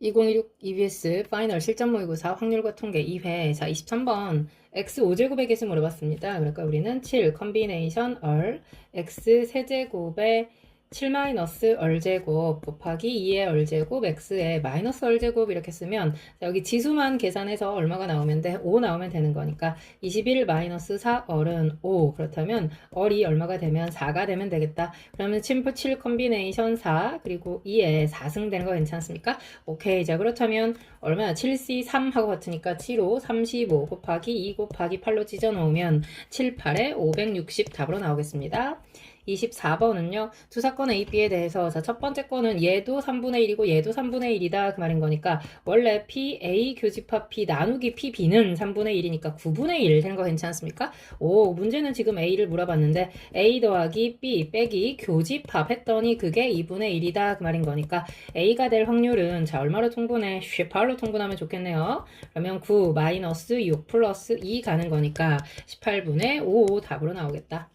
2016 EBS 파이널 실전 모의고사 확률과 통계 2회. 자, 23번. x 5제곱의 개수 물어봤습니다. 그러니까 우리는 7 컨비네이션 얼 x 세제곱에 7 마이너스 얼제곱 곱하기 2의 얼제곱 x의 마이너스 얼제곱 이렇게 쓰면 자, 여기 지수만 계산해서 얼마가 나오면 돼? 5 나오면 되는 거니까 21 마이너스 4 얼은 5. 그렇다면 얼이 얼마가 되면 4가 되면 되겠다. 그러면 7 컨비네이션 4 그리고 2에 4승 되는 거 괜찮습니까? 오케이. 자, 그렇다면 얼마야? 7C 3하고 같으니까 7, 5, 35 곱하기 2 곱하기 8로 찢어 놓으면 7, 8에 560 답으로 나오겠습니다. 24번은요. 두 사건 A, B에 대해서 자, 첫 번째 거는 얘도 3분의 1이고 얘도 3분의 1이다 그 말인 거니까 원래 P, A 교집합 P 나누기 P, B는 3분의 1이니까 9분의 1 되는 거 괜찮습니까? 오, 문제는 지금 A를 물어봤는데 A 더하기 B 빼기 교집합 했더니 그게 2분의 1이다 그 말인 거니까 A가 될 확률은 자, 얼마로 통분해? 18로 통분하면 좋겠네요. 그러면 9 마이너스 6 플러스 2 가는 거니까 18분의 5 답으로 나오겠다.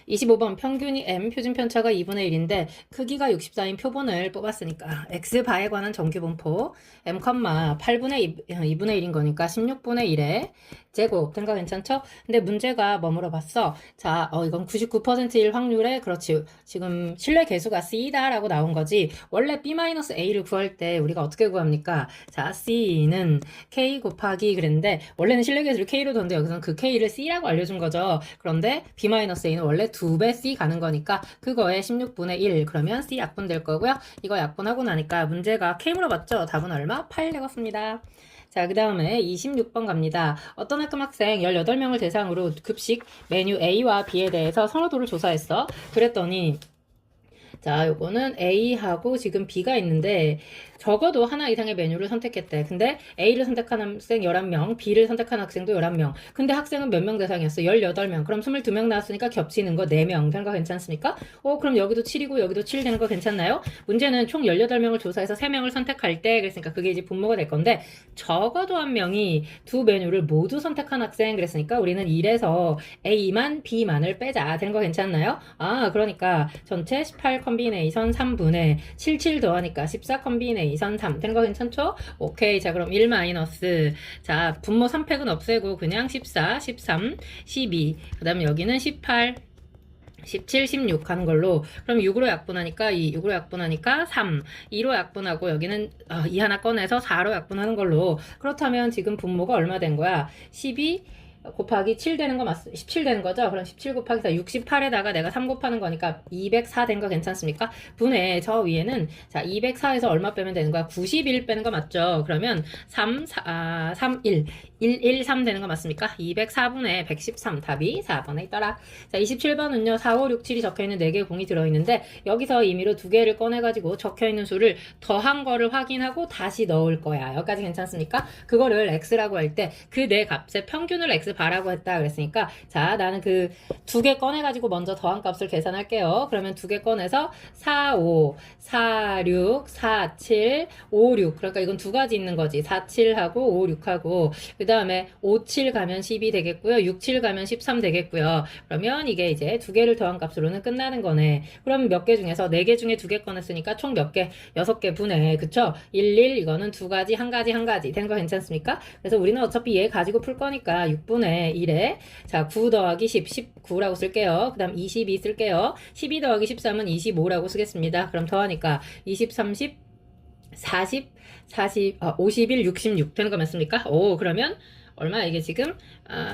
25번 평균이 m 표준 편차가 2분의 1인데 크기가 64인 표본을 뽑았으니까 x바에 관한 정규분포 m, 8분의 2분의 1인 거니까 16분의 1에 제곱 된 거 괜찮죠? 근데 문제가 뭐 물어봤어? 자, 이건 99%일 확률에 그렇지. 지금 실내 계수가 C다 라고 나온 거지. 원래 B-A를 구할 때 우리가 어떻게 구합니까? 자, C는 K 곱하기 그랬는데 원래는 실내 계수를 K로 뒀는데 여기서는 그 K를 C라고 알려준 거죠. 그런데 B-A는 원래 2배 C 가는 거니까 그거에 16분의 1 그러면 C 약분될 거고요. 이거 약분하고 나니까 문제가 K 물어봤죠? 답은 얼마? 8 되었습니다. 자, 그 다음에 26번 갑니다. 어떤 학생 18명을 대상으로 급식 메뉴 A와 B에 대해서 선호도를 조사했어. 그랬더니 자, 요거는 A하고 지금 B가 있는데 적어도 하나 이상의 메뉴를 선택했대. 근데 A를 선택한 학생 11명, B를 선택한 학생도 11명. 근데 학생은 몇 명 대상이었어? 18명. 그럼 22명 나왔으니까 겹치는 거 4명 되는 거 괜찮습니까? 그럼 여기도 7이고 여기도 7 되는 거 괜찮나요? 문제는 총 18명을 조사해서 3명을 선택할 때 그랬으니까 그게 이제 분모가 될 건데 적어도 한 명이 두 메뉴를 모두 선택한 학생 그랬으니까 우리는 1에서 A만 B만을 빼자 되는 거 괜찮나요? 아, 그러니까 전체 18 컨비네이션 3분의 77 더하니까 14 컨비네이션 3 되는 거 괜찮죠? 오케이. 자, 그럼 1 마이너스 자, 분모 3팩은 없애고 그냥 14, 13, 12 그 다음에 여기는 18 17, 16 하는 걸로 그럼 6으로 약분하니까 2, 6으로 약분하니까 3, 2로 약분하고 여기는 2 하나 꺼내서 4로 약분하는 걸로 그렇다면 지금 분모가 얼마 된 거야? 12 곱하기 7 되는 거 17 되는 거죠? 그럼 17 곱하기 4 68에다가 내가 3 곱하는 거니까 204 된 거 괜찮습니까? 분의 저 위에는 자 204에서 얼마 빼면 되는 거야? 91 빼는 거 맞죠? 그러면 3, 1 113 되는 거 맞습니까? 204분의 113 답이 4번에 있더라. 자 27번은요 4, 5, 6, 7이 적혀있는 4개의 공이 들어있는데 여기서 임의로 2개를 꺼내가지고 적혀있는 수를 더한 거를 확인하고 다시 넣을 거야. 여기까지 괜찮습니까? 그거를 x라고 할 때 그 네 값의 평균을 x 바라고 했다 그랬으니까 자 나는 그 2개 꺼내가지고 먼저 더한 값을 계산할게요. 그러면 2개 꺼내서 4, 5, 4, 6, 4, 7, 5, 6 그러니까 이건 두 가지 있는 거지. 4, 7하고 5, 6하고 그 다음에 5, 7 가면 12 되겠고요. 6, 7 가면 13 되겠고요. 그러면 이게 이제 2개를 더한 값으로는 끝나는 거네. 그럼 몇 개 중에서 4개 중에 2개 꺼냈으니까 총 몇 개? 6개 분해. 그쵸? 1, 1 이거는 두 가지 한 가지 한 가지 된 거 괜찮습니까? 그래서 우리는 어차피 얘 가지고 풀 거니까 6분의 1에 자 9 더하기 10, 19라고 쓸게요. 그 다음 22 쓸게요. 12 더하기 13은 25라고 쓰겠습니다. 그럼 더하니까 20, 30, 40, 51, 66 되는 거 맞습니까? 오, 그러면 얼마 이게 지금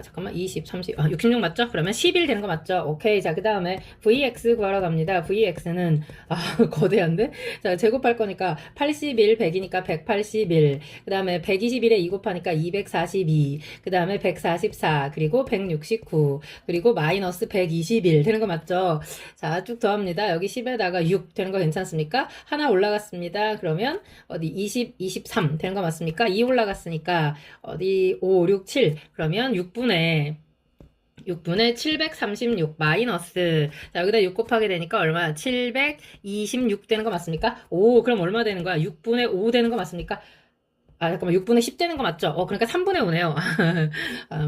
잠깐만 20, 30, 66 맞죠? 그러면 11 되는 거 맞죠? 오케이. 자, 그 다음에 VX 구하러 갑니다. VX는 거대한데? 자, 제곱할 거니까 81, 100이니까 181. 그 다음에 121에 2 곱하니까 242. 그 다음에 144. 그리고 169. 그리고 마이너스 121 되는 거 맞죠? 자, 쭉 더합니다. 여기 10에다가 6 되는 거 괜찮습니까? 하나 올라갔습니다. 그러면 어디 20, 23 되는 거 맞습니까? 2 올라갔으니까 어디 5, 6, 7 그러면 6분의 736 마이너스 자 여기다 6 곱하게 되니까 얼마야? 726 되는 거 맞습니까? 오 그럼 얼마 되는 거야? 6분의 5 되는 거 맞습니까? 잠깐만, 6분의 10 되는 거 맞죠? 그러니까 3분의 5네요.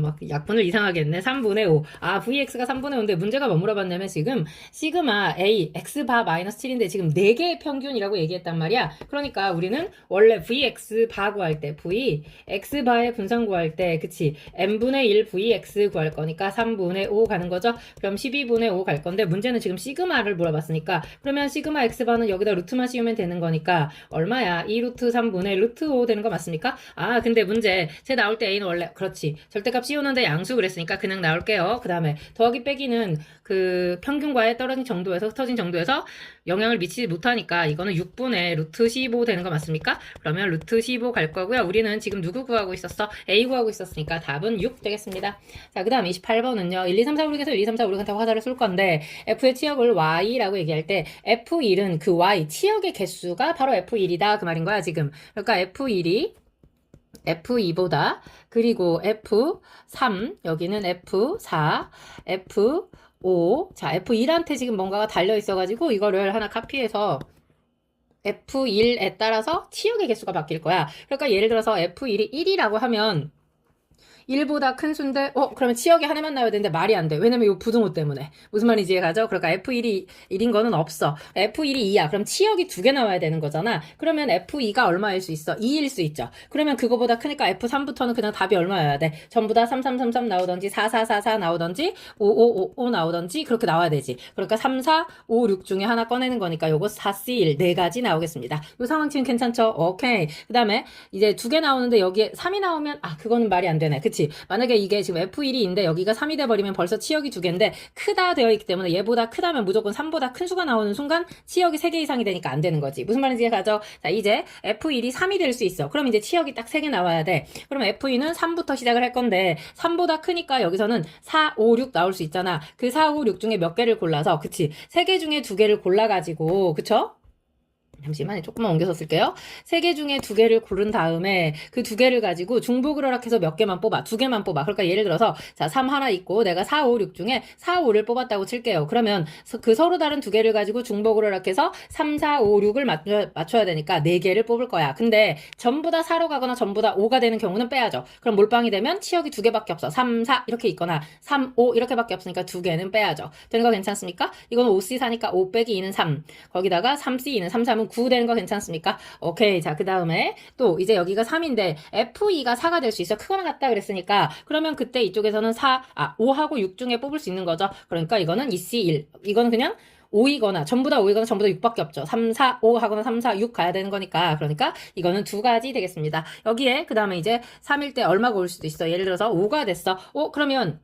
막 약분을 이상하게 했네. 3분의 5. VX가 3분의 5인데 문제가 뭐 물어봤냐면 지금 시그마 A, X바 마이너스 7인데 지금 4개의 평균이라고 얘기했단 말이야. 그러니까 우리는 원래 VX 바 구할 때, VX바의 분산 구할 때, 그치? N분의 1 VX 구할 거니까 3분의 5 가는 거죠? 그럼 12분의 5 갈 건데 문제는 지금 시그마를 물어봤으니까 그러면 시그마 X바는 여기다 루트만 씌우면 되는 거니까 얼마야? 2 루트 3분의 루트 5 되는 거 맞습니까? 근데 문제 제 나올 때 A는 원래 그렇지 절대값 씌우는데 양수 그랬으니까 그냥 나올게요. 그 다음에 더하기 빼기는 그 평균과의 떨어진 정도에서 흩어진 정도에서 영향을 미치지 못하니까 이거는 6분의 루트 15 되는 거 맞습니까? 그러면 루트 15 갈 거고요. 우리는 지금 누구 구하고 있었어? A 구하고 있었으니까 답은 6 되겠습니다. 자, 그 다음 28번은요. 1, 2, 3, 4, 5, 6에서 1, 2, 3, 4, 5, 6한테 화살을 쏠 건데 F의 치역을 Y라고 얘기할 때 F1은 그 Y 치역의 개수가 바로 F1이다 그 말인 거야 지금. 그러니까 F1이 F2보다 그리고 F3 여기는 F4 F5 자 F1한테 지금 뭔가가 달려 있어가지고 이거를 하나 카피해서 F1에 따라서 치역의 개수가 바뀔 거야. 그러니까 예를 들어서 F1이 1이라고 하면 1보다 큰 수인데 그러면 치역이 하나만 나와야 되는데 말이 안 돼. 왜냐면 이 부등호 때문에. 무슨 말인지 가죠? 그러니까 F1이 1인 거는 없어. F1이 2야. 그럼 치역이 2개 나와야 되는 거잖아. 그러면 F2가 얼마일 수 있어? 2일 수 있죠. 그러면 그거보다 크니까 F3부터는 그냥 답이 얼마여야 돼? 전부 다 3, 3, 3, 3 나오던지 4, 4, 4, 4 나오던지 5, 5, 5, 5 나오던지 그렇게 나와야 되지. 그러니까 3, 4, 5, 6 중에 하나 꺼내는 거니까 요거 4, C, 1 네 가지 나오겠습니다. 요 상황 지금 괜찮죠? 오케이. 그 다음에 이제 2개 나오는데 여기에 3이 나오면 그거는 말이 안 되네. 그치? 만약에 이게 지금 F1인데 여기가 3이 돼버리면 벌써 치역이 2개인데 크다 되어 있기 때문에 얘보다 크다면 무조건 3보다 큰 수가 나오는 순간 치역이 3개 이상이 되니까 안 되는 거지. 무슨 말인지 가죠? 자, 이제 F1이 3이 될 수 있어. 그럼 이제 치역이 딱 3개 나와야 돼. 그럼 F2는 3부터 시작을 할 건데 3보다 크니까 여기서는 4, 5, 6 나올 수 있잖아. 그 4, 5, 6 중에 몇 개를 골라서 그치? 3개 중에 2개를 골라가지고 그쵸? 잠시만 조금만 옮겨서 쓸게요. 3개 중에 2개를 고른 다음에 그 2개를 가지고 중복을 허락해서 몇 개만 뽑아. 2개만 뽑아. 그러니까 예를 들어서 자, 3 하나 있고 내가 4, 5, 6 중에 4, 5를 뽑았다고 칠게요. 그러면 그 서로 다른 2개를 가지고 중복을 허락해서 3, 4, 5, 6을 맞춰야 되니까 4개를 뽑을 거야. 근데 전부 다 4로 가거나 전부 다 5가 되는 경우는 빼야죠. 그럼 몰빵이 되면 치역이 2개밖에 없어. 3, 4 이렇게 있거나 3, 5 이렇게밖에 없으니까 2개는 빼야죠. 되는 거 괜찮습니까? 이거는 5C4니까 5 빼기 2는 3. 거기다가 3C2는 3, 3은 9 되는 거 괜찮습니까? 오케이. 자, 그 다음에 또 이제 여기가 3인데 F2가 4가 될 수 있어. 크거나 같다 그랬으니까 그러면 그때 이쪽에서는 5하고 6 중에 뽑을 수 있는 거죠. 그러니까 이거는 2C1. 이거는 그냥 5이거나 전부 다 5이거나 전부 다 6밖에 없죠. 3, 4, 5 하거나 3, 4, 6 가야 되는 거니까 그러니까 이거는 2가지 되겠습니다. 여기에 그 다음에 이제 3일 때 얼마가 올 수도 있어. 예를 들어서 5가 됐어. 그러면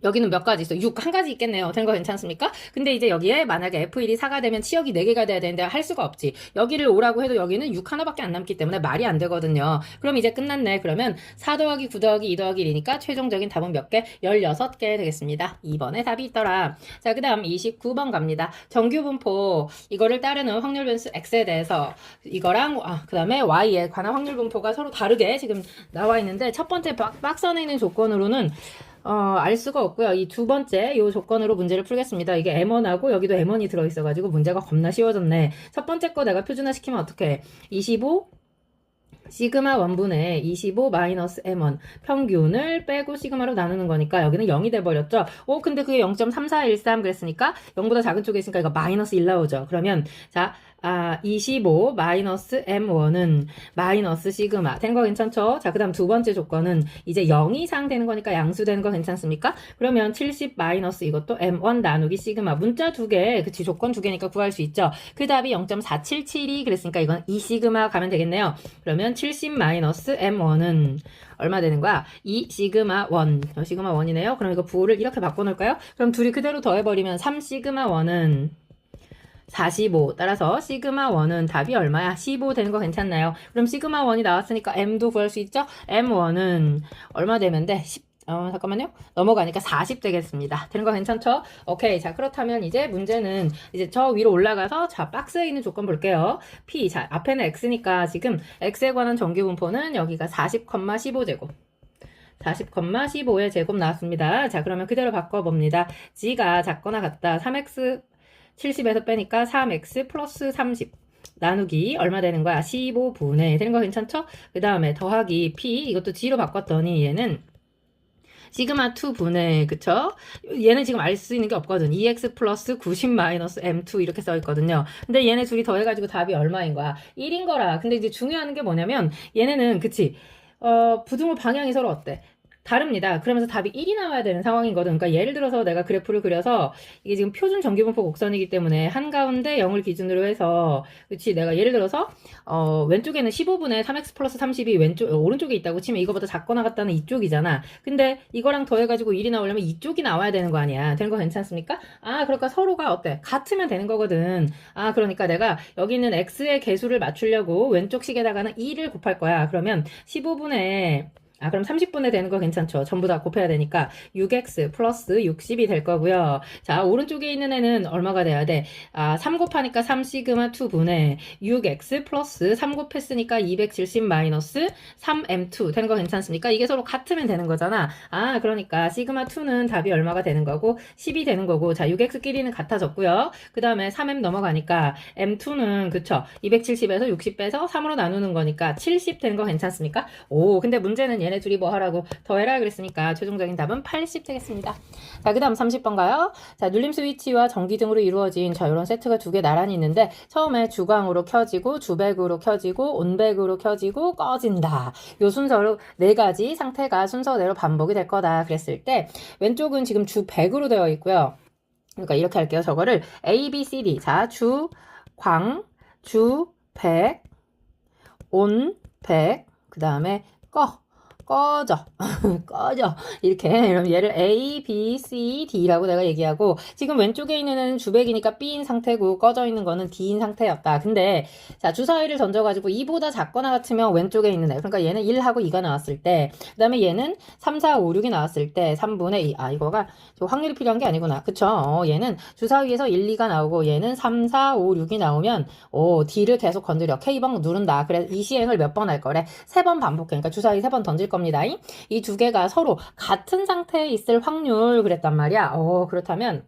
여기는 몇 가지 있어? 6 한 가지 있겠네요. 된 거 괜찮습니까? 근데 이제 여기에 만약에 F1이 4가 되면 치역이 4개가 돼야 되는데 할 수가 없지. 여기를 5라고 해도 여기는 6 하나밖에 안 남기 때문에 말이 안 되거든요. 그럼 이제 끝났네. 그러면 4 더하기 9 더하기 2 더하기 1이니까 최종적인 답은 몇 개? 16개 되겠습니다. 2번에 답이 있더라. 자, 그 다음 29번 갑니다. 정규분포 이거를 따르는 확률 변수 X에 대해서 이거랑 그 다음에 Y에 관한 확률 분포가 서로 다르게 지금 나와 있는데 첫 번째 박스 안에 있는 조건으로는 알 수가 없고요. 이 두 번째 요 조건으로 문제를 풀겠습니다. 이게 M1하고 여기도 M1이 들어있어가지고 문제가 겁나 쉬워졌네. 첫 번째 거 내가 표준화시키면 어떡해? 25 시그마 1분의 25 마이너스 M1 평균을 빼고 시그마로 나누는 거니까 여기는 0이 돼버렸죠. 근데 그게 0.3413 그랬으니까 0보다 작은 쪽에 있으니까 이거 마이너스 1 나오죠. 그러면 자 25 마이너스 M1은 마이너스 시그마 된 거 괜찮죠? 자, 그 다음 두 번째 조건은 이제 0 이상 되는 거니까 양수 되는 거 괜찮습니까? 그러면 70 마이너스 이것도 M1 나누기 시그마 문자 2개 그치 조건 2개니까 구할 수 있죠. 그 답이 0.4772 그랬으니까 이건 2 시그마 가면 되겠네요. 그러면 70 마이너스 M1은 얼마 되는 거야? 2 시그마 1 시그마 1이네요. 그럼 이거 부호를 이렇게 바꿔놓을까요? 그럼 둘이 그대로 더해버리면 3 시그마 1은 45 따라서 시그마 1은 답이 얼마야? 15 되는 거 괜찮나요? 그럼 시그마 1이 나왔으니까 M도 구할 수 있죠? M1은 얼마 되면 돼? 10 잠깐만요. 넘어가니까 40 되겠습니다. 되는 거 괜찮죠? 오케이. 자, 그렇다면 이제 문제는 이제 저 위로 올라가서 자, 박스에 있는 조건 볼게요. P. 자, 앞에는 X니까 지금 X에 관한 정규분포는 여기가 40,15제곱. 40,15의 제곱 나왔습니다. 자, 그러면 그대로 바꿔봅니다. G가 작거나 같다. 3X 70에서 빼니까 3x 플러스 30 나누기 얼마 되는 거야? 15분의 되는 거 괜찮죠? 그 다음에 더하기 P 이것도 G로 바꿨더니 얘는 시그마 2분의 그쵸? 얘는 지금 알 수 있는 게 없거든. 2x 플러스 90 마이너스 m2 이렇게 써 있거든요. 근데 얘네 둘이 더해가지고 답이 얼마인 거야? 1인 거라. 근데 이제 중요한 게 뭐냐면 얘네는 그치? 부등호 방향이 서로 어때? 다릅니다. 그러면서 답이 1이 나와야 되는 상황이거든. 그러니까 예를 들어서 내가 그래프를 그려서 이게 지금 표준 정기분포 곡선이기 때문에 한가운데 0을 기준으로 해서 그치 내가 예를 들어서 왼쪽에는 15분의 3x 플러스 30이 오른쪽에 있다고 치면 이거보다 작거나 같다는 이쪽이잖아. 근데 이거랑 더해가지고 1이 나오려면 이쪽이 나와야 되는 거 아니야. 되는 거 괜찮습니까? 그러니까 서로가 어때? 같으면 되는 거거든. 그러니까 내가 여기 있는 x의 개수를 맞추려고 왼쪽 식에다가는 2를 곱할 거야. 그러면 15분의 그럼 30분에 되는 거 괜찮죠? 전부 다 곱해야 되니까 6x 플러스 60이 될 거고요. 자, 오른쪽에 있는 애는 얼마가 돼야 돼? 3 곱하니까 3 시그마 2분의 6x 플러스 3 곱했으니까 270 마이너스 3m2 되는 거 괜찮습니까? 이게 서로 같으면 되는 거잖아. 그러니까 시그마 2는 답이 얼마가 되는 거고 10이 되는 거고 자, 6x끼리는 같아졌고요. 그 다음에 3m 넘어가니까 m2는 그쵸? 270에서 60 빼서 3으로 나누는 거니까 70 되는 거 괜찮습니까? 근데 문제는 얘네 둘이 뭐 하라고 더해라 그랬으니까 최종적인 답은 80 되겠습니다. 자, 그 다음 30번 가요. 자, 눌림 스위치와 전기 등으로 이루어진 자, 이런 세트가 두 개 나란히 있는데 처음에 주광으로 켜지고 주백으로 켜지고 온백으로 켜지고 꺼진다. 요 순서로 네 가지 상태가 순서대로 반복이 될 거다 그랬을 때 왼쪽은 지금 주백으로 되어 있고요. 그러니까 이렇게 할게요. 저거를 A, B, C, D. 자, 주광, 주백, 온백, 그 다음에 꺼져. 꺼져. 이렇게. 그럼 얘를 A, B, C, D라고 내가 얘기하고, 지금 왼쪽에 있는 애는 주백이니까 B인 상태고, 꺼져 있는 거는 D인 상태였다. 근데, 자, 주사위를 던져가지고 2보다 작거나 같으면 왼쪽에 있는 애. 그러니까 얘는 1하고 2가 나왔을 때, 그 다음에 얘는 3, 4, 5, 6이 나왔을 때, 3분의 2. 이거가 확률이 필요한 게 아니구나. 그쵸? 얘는 주사위에서 1, 2가 나오고, 얘는 3, 4, 5, 6이 나오면, D를 계속 건드려. K번 누른다. 그래, 이 시행을 몇 번 할 거래? 3번 반복해. 그러니까 주사위 3번 던질 겁니다. 이 두 개가 서로 같은 상태에 있을 확률 그랬단 말이야. 그렇다면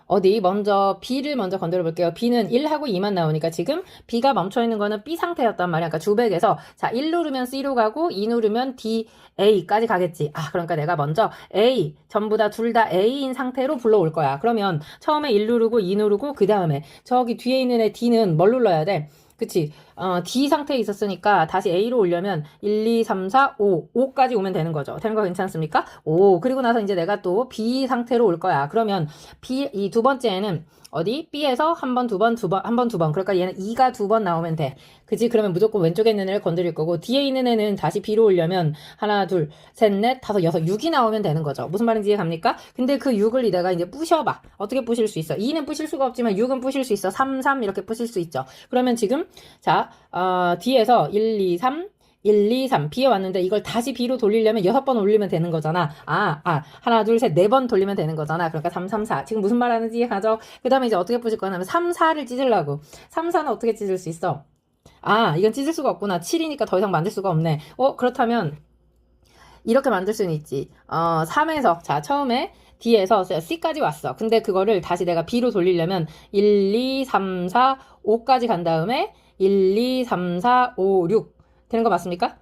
어디 먼저 B를 먼저 건드려 볼게요. B는 1하고 2만 나오니까 지금 B가 멈춰 있는 거는 B 상태였단 말이야. 그러니까 주백에서 자 1 누르면 C로 가고 2 누르면 D, A까지 가겠지. 그러니까 내가 먼저 A 전부 다 둘 다 A인 상태로 불러올 거야. 그러면 처음에 1 누르고 2 누르고 그 다음에 저기 뒤에 있는 애 D는 뭘 눌러야 돼? 그치? D 상태에 있었으니까 다시 A로 오려면 1, 2, 3, 4, 5까지 오면 되는 거죠. 되는 거 괜찮습니까? 그리고 나서 이제 내가 또 B 상태로 올 거야. 그러면 B, 이 두 번째는 어디? B에서 한 번, 두 번, 한 번, 두 번. 그러니까 얘는 2가 두 번 나오면 돼. 그치? 그러면 무조건 왼쪽에 있는 애를 건드릴 거고, 뒤에 있는 애는 다시 B로 오려면 하나, 둘, 셋, 넷, 다섯, 여섯, 6이 나오면 되는 거죠. 무슨 말인지 이해갑니까? 근데 그 6을 내가 이제 부셔봐. 어떻게 부실 수 있어? 2는 부실 수가 없지만 6은 부실 수 있어. 3, 3 이렇게 부실 수 있죠. 그러면 지금, 자, D에서 1, 2, 3, 1, 2, 3. B에 왔는데 이걸 다시 B로 돌리려면 6번 올리면 되는 거잖아. 하나, 둘, 셋, 4번 돌리면 되는 거잖아. 그러니까 3, 3, 4. 지금 무슨 말 하는지 이해가죠? 그 다음에 이제 어떻게 부실 거냐면 3, 4를 찢으려고. 3, 4는 어떻게 찢을 수 있어? 이건 찢을 수가 없구나. 7이니까 더 이상 만들 수가 없네. 그렇다면 이렇게 만들 수는 있지. 3에서 자 처음에 D에서 C까지 왔어. 근데 그거를 다시 내가 B로 돌리려면 1, 2, 3, 4, 5까지 간 다음에 1, 2, 3, 4, 5, 6 되는 거 맞습니까?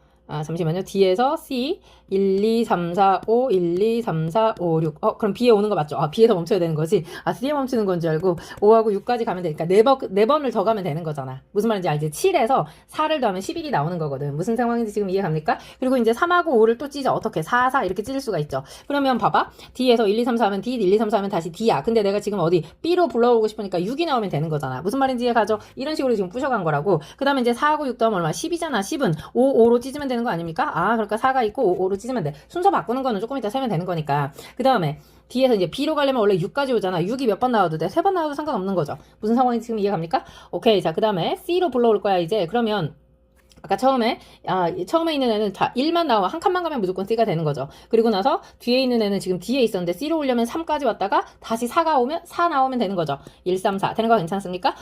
잠시만요. D에서 C 1, 2, 3, 4, 5, 1, 2, 3, 4, 5, 6. 그럼 B에 오는 거 맞죠? B에서 멈춰야 되는 거지. C에 멈추는 건 줄 알고 5하고 6까지 가면 되니까 4번을 더 가면 되는 거잖아. 무슨 말인지 알지? 7에서 4를 더하면 11이 나오는 거거든. 무슨 상황인지 지금 이해갑니까? 그리고 이제 3하고 5를 또 찢어. 어떻게? 4, 4 이렇게 찢을 수가 있죠. 그러면 봐봐. D에서 1, 2, 3, 4 하면 D, 1, 2, 3, 4 하면 다시 D야. 근데 내가 지금 어디 B로 불러오고 싶으니까 6이 나오면 되는 거잖아. 무슨 말인지 이해가죠? 이런 식으로 지금 부셔간 거라고. 그 다음에 이제 4하고 6 더하면 얼마? 10이잖아. 10은 5, 5로 찢으면 되는 거 아닙니까? 그러니까 4가 있고 5로 찢으면 돼. 순서 바꾸는 거는 조금 이따 세면 되는 거니까. 그 다음에 D에서 이제 B로 가려면 원래 6까지 오잖아. 6이 몇 번 나와도 돼. 3번 나와도 상관없는 거죠. 무슨 상황인지 지금 이해갑니까? 오케이. 자, 그 다음에 C로 불러올 거야, 이제. 그러면 아까 처음에 있는 애는 자 1만 나오면 한 칸만 가면 무조건 C가 되는 거죠. 그리고 나서 뒤에 있는 애는 지금 D에 있었는데 C로 오려면 3까지 왔다가 다시 4가 오면 4 나오면 되는 거죠. 1, 3, 4 되는 거 괜찮습니까?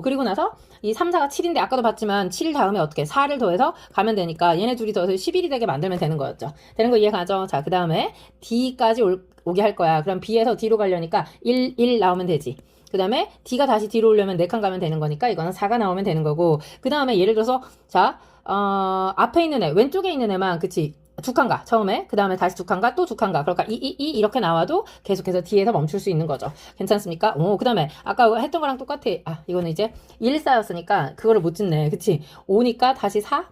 그리고 나서 이 3, 4가 7인데 아까도 봤지만 7 다음에 어떻게 4를 더해서 가면 되니까 얘네 둘이 더해서 11이 되게 만들면 되는 거였죠. 되는 거 이해가죠? 자, 그 다음에 D까지 오게 할 거야. 그럼 B에서 D로 가려니까 1 나오면 되지. 그 다음에 D가 다시 뒤로 오려면 4칸 가면 되는 거니까 이거는 4가 나오면 되는 거고, 그 다음에 예를 들어서 자 앞에 있는 애, 왼쪽에 있는 애만, 그치? 2칸 가, 처음에. 그 다음에 다시 2칸 가, 또 2칸 가. 그러니까 이렇게 나와도 계속해서 D에서 멈출 수 있는 거죠. 괜찮습니까? 오, 그 다음에 아까 했던 거랑 똑같아. 아, 이거는 이제 1, 4였으니까 그거를 못 짓네. 그치? 5니까 다시 4?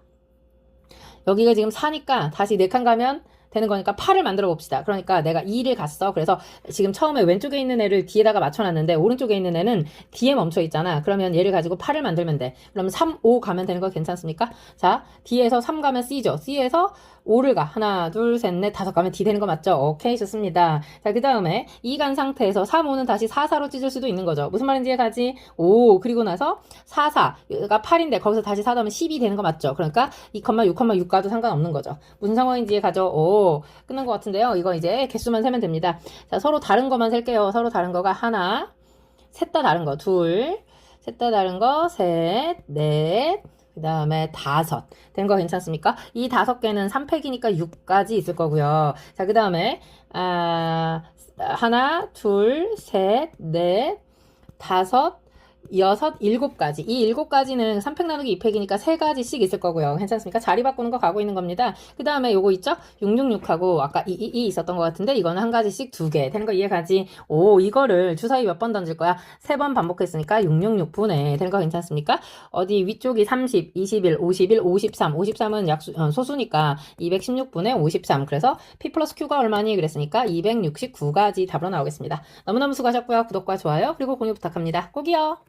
여기가 지금 4니까 다시 4칸 가면 되는 거니까 8을 만들어 봅시다. 그러니까 내가 2를 갔어. 그래서 지금 처음에 왼쪽에 있는 애를 D에다가 맞춰놨는데 오른쪽에 있는 애는 D에 멈춰 있잖아. 그러면 얘를 가지고 8을 만들면 돼. 그러면 3, 5 가면 되는 거 괜찮습니까? 자, D에서 3 가면 C죠. C에서 5를 가. 하나, 둘, 셋, 넷, 5 가면 D 되는 거 맞죠? 오케이, 좋습니다. 자, 그 다음에 2 간 상태에서 3, 5는 다시 4, 4로 찢을 수도 있는 거죠. 무슨 말인지 이해가지? 5, 그리고 나서 4, 4가 8인데 거기서 다시 4 더하면 10이 되는 거 맞죠? 그러니까 2,6,6 가도 상관없는 거죠. 무슨 상황인지 이해가죠? 오, 끝난 것 같은데요. 이거 이제 개수만 세면 됩니다. 자, 서로 다른 거만 셀게요. 서로 다른 거가 하나, 셋 다 다른 거, 둘, 셋 다 다른 거, 셋, 넷, 그 다음에 5. 된 거 괜찮습니까? 이 5개는 3팩이니까 6까지 있을 거고요. 자, 그 다음에, 하나, 둘, 셋, 넷, 5, 6, 7가지. 이 7가지는 3팩 나누기 2팩이니까 3가지씩 있을 거고요. 괜찮습니까? 자리 바꾸는 거 가고 있는 겁니다. 그 다음에 요거 있죠? 666하고 아까 2 있었던 것 같은데 이거는 한 가지씩 2개. 되는 거 이해가지? 오, 이거를 주사위 몇 번 던질 거야? 3번 반복했으니까 666분에. 되는 거 괜찮습니까? 어디 위쪽이 30, 21, 51, 53. 53은 소수니까 216분에 53. 그래서 P 플러스 Q가 얼마니? 그랬으니까 269가지 답으로 나오겠습니다. 너무너무 수고하셨고요. 구독과 좋아요 그리고 공유 부탁합니다. 꼭이요.